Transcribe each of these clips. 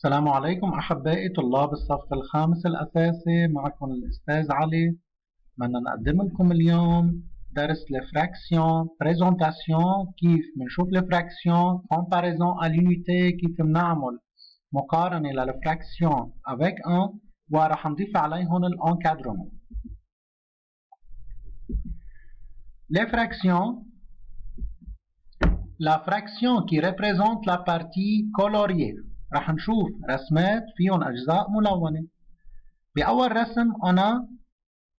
السلام عليكم أحبائي طلاب الصف الخامس الأساسي. معكم الأستاذ علي. بدنا نقدم لكم اليوم درس الفراكسيون بريزونتاسيون، كيف بنشوف الفراكسيون، كومباريزون à l'unité، كيف بنعمل مقارنة للفراكسيون avec un، ورح نضيف عليهم الانكادرمون. Les fractions. La fraction qui représente la partie coloriée. رح نشوف رسمات فيهم أجزاء ملونة. بأول رسم on a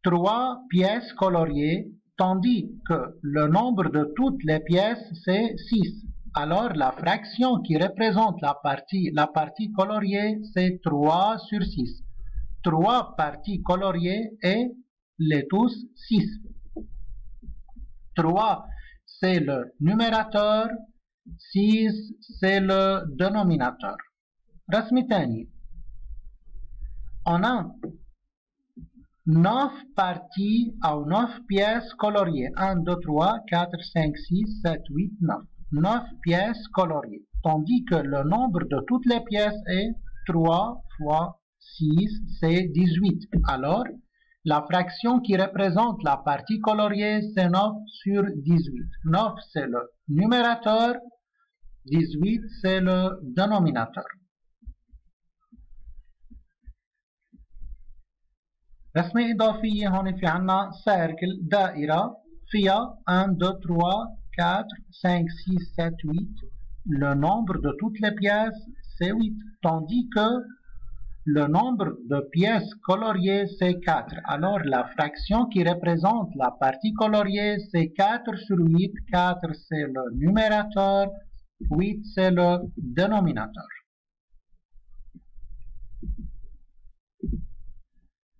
3 pièces coloriées, tandis que le nombre de toutes les pièces c'est 6. Alors la fraction qui représente la partie coloriée c'est 3 sur 6. 3 parties coloriées et les tous 6. 3 c'est le numérateur, 6 c'est le dénominateur. رسم تاني. On a 9 parties ou 9 pièces coloriées. 1, 2, 3, 4, 5, 6, 7, 8, 9. 9 pièces coloriées. Tandis que le nombre de toutes les pièces est 3 fois 6, c'est 18. Alors, la fraction qui représente la partie coloriée, c'est 9 sur 18. 9, c'est le numérateur. 18, c'est le dénominateur. رسمة إضافية. هون في عنا سيركل، دائرة فيها 1 2 3 4 5 6 7 8. Le nombre de toutes les pièces c'est 8, tandis que le nombre de pièces coloriées c'est 4. Alors la fraction qui représente la partie coloriée c'est 4 sur 8. 4 c'est le numérateur, 8 c'est le dénominateur.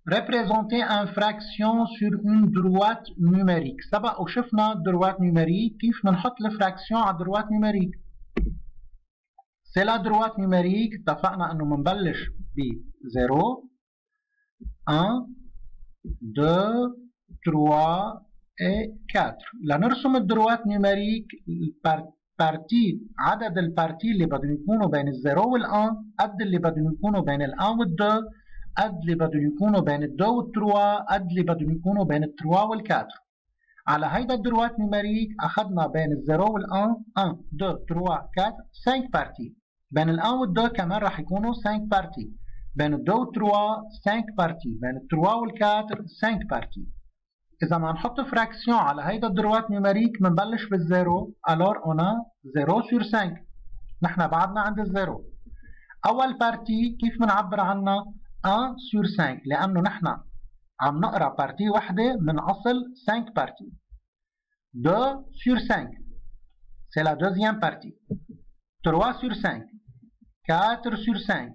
Représenter une fraction sur une droite numérique. سبق وشفنا droite numérique كيف بنحط الفراكسيون على droite numérique. C'est la droite numérique. اتفقنا انه بنبلش ب 0 1 2 3 et 4. لنرسم الدروات نيميريك البارتي، عدد البارتي اللي بدهم يكونوا بين الزيرو والان قد اللي بدهم يكونوا بين الان والدو، قد اللي بدهم يكونوا بين الدو والتروا، قد اللي بدهم يكونوا بين التروا والكاتر. على هيدا الدروات نيميريك اخذنا بين الزيرو والان 1 2 3 4 5 بارتي. بين الان والدو كمان راح يكونوا 5 بارتي. بين الدو والتروا 5 بارتي. بين التروا والكاتر 5 بارتي. إذا ما نحط فراكسيون على هيدا الدروات نيميريك بنبلش بالزيرو. alors on a 0 sur 5. نحن بعدنا عند الزيرو. أول بارتي كيف بنعبر عنها؟ 1 sur 5، لأنه نحن عم نقرأ بارتي وحدة من أصل 5 بارتي. 2 sur 5 c'est la deuxième partie. 3 sur 5. 4 sur 5.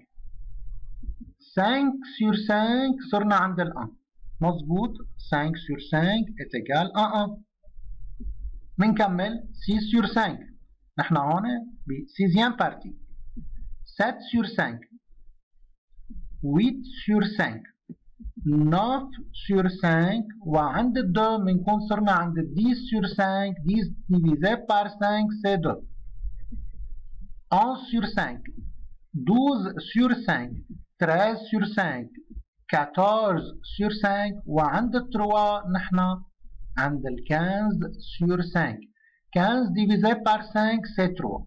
5 sur 5 صرنا عند ال1. مظبوط. 5 sur 5 est égal à 1. منكمل 6 sur 5. نحن هون ب 6e partie. 7 sur 5. 8 sur 5. 9 sur 5. وعند الدو بنكون صرنا عند 10 sur 5. 10 divisé par 5 c'est 2. 11 sur 5. 12 sur 5. 13 sur 5. 14 sur 5. وعند التروا نحن عند ال 15 sur 5. 15 divisé par 5 c'est 3.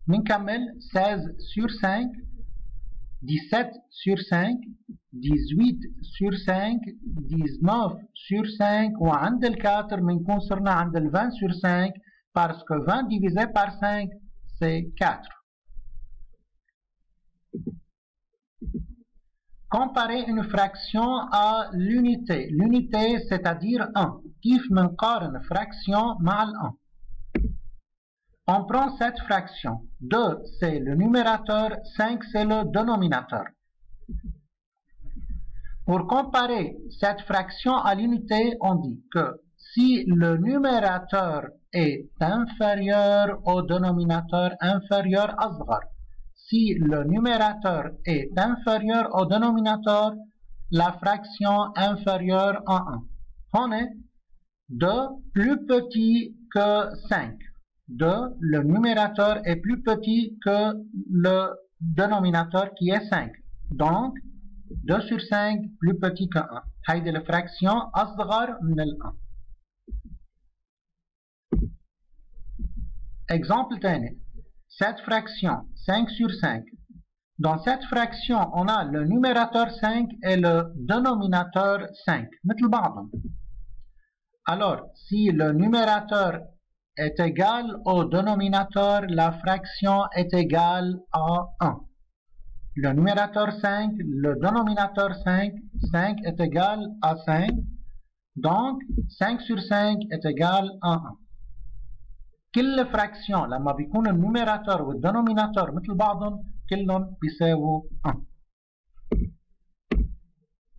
بنكمل 16 sur 5. 17 sur 5. 18 sur 5. 19 sur 5. وعند ال 4 بنكون صرنا عند ال 20 sur 5 parce que 20 divisé par 5 c'est 4. Comparer une fraction à l'unité. L'unité c'est-à-dire 1. كيف منقارن fraction مع ال 1. On prend cette fraction. 2 c'est le numérateur, 5 c'est le dénominateur. Pour comparer cette fraction à l'unité, on dit que si le numérateur est inférieur au dénominateur inférieur أصغر. Si le numérateur est inférieur au dénominateur, la fraction inférieure à 1. On est 2 plus petit que 5. 2, le numérateur est plus petit que le dénominateur qui est 5. Donc, 2 sur 5 plus petit que 1. هيدي الفراكسيون أصغر من ال 1. Exemple تاني. Cette fraction 5 sur 5. Dans cette fraction, on a le numérateur 5 et le dénominateur 5. مثل بعضهم. Alors, si le numérateur est égal au dénominateur, la fraction est égale à 1. Le numérateur 5, le dénominateur 5, 5 est égal à 5. Donc, 5 sur 5 est égal à 1. كل fraction لما بيكون النوميراتور والدينوميناتور مثل بعضهم كلهم بيساووا 1.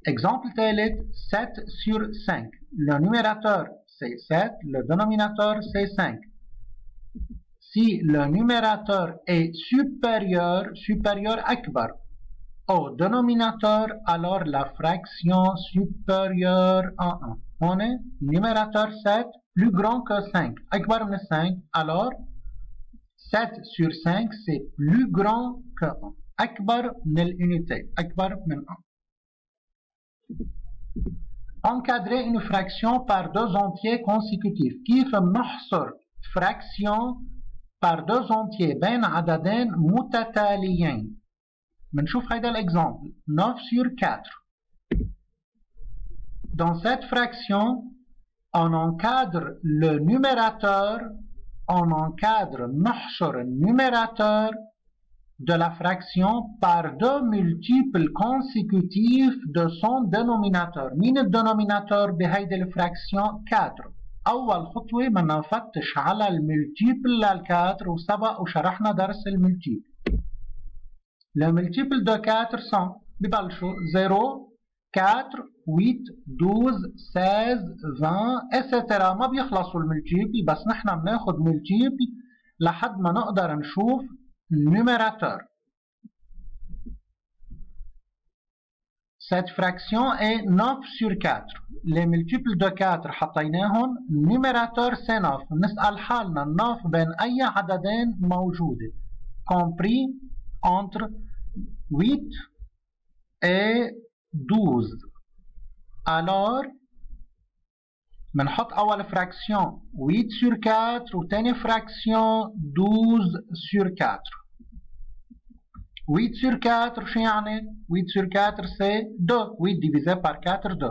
Exemple ثالث 7 sur 5. Le numérateur c'est 7, le dénominateur c'est 5. Si le numérateur est supérieur أكبر au dénominateur, alors la fraction supérieure à 1. On est numérateur 7 plus grand que 5. أكبر من 5. Alors 7 sur 5 c'est plus grand que 1. أكبر من l'unité. أكبر من 1. Encadrer une fraction par deux entiers consécutifs. كيف نحصر fraction par deux entiers بين عددين متتاليين. بنشوف هيدا l'exemple. 9 sur 4. Dans cette fraction, on encadre le numérateur, on encadre نحصر numérateur de la fraction par deux multiples consécutifs de son dénominateur. مين الدينوميناتور بهيدي الفراكسيون؟ 4. أول خطوة بدنا نفتش على الملتيبل لل4 وسبق وشرحنا درس الملتيبل. Le multiple de 4 sont ببلشوا 0 4 8 12 16 20 etc. ما بيخلصوا الملتيبل بس نحن بناخد ملتيبل لحد ما نقدر نشوف numérateur. Cette fraction est 9 sur 4. Les multiples de 4 حطيناهم. numérateur c'est 9. نسأل حالنا 9 بين أي عددين موجودة. compris entre 8 et 12. Alors بنحط أول fraction 8 sur 4 وتاني fraction 12 sur 4. 8 sur 4 شو يعني؟ 8 sur 4 c'est 2. 8 divisé par 4 2.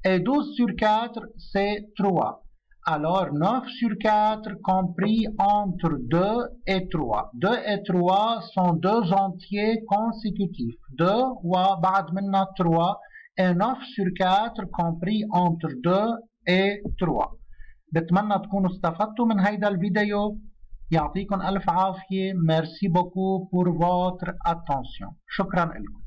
Et 12 sur 4 c'est 3. Alors 9 sur 4 compris entre 2 et 3. 2 et 3 sont deux entiers consécutifs. 2 وبعد منها 3 et 9 sur 4 compris entre 2 et 3. بتمنى تكونوا استفدتوا من هيدا الفيديو. يعطيكم ألف عافية. Merci beaucoup pour votre attention. شكرا لكم.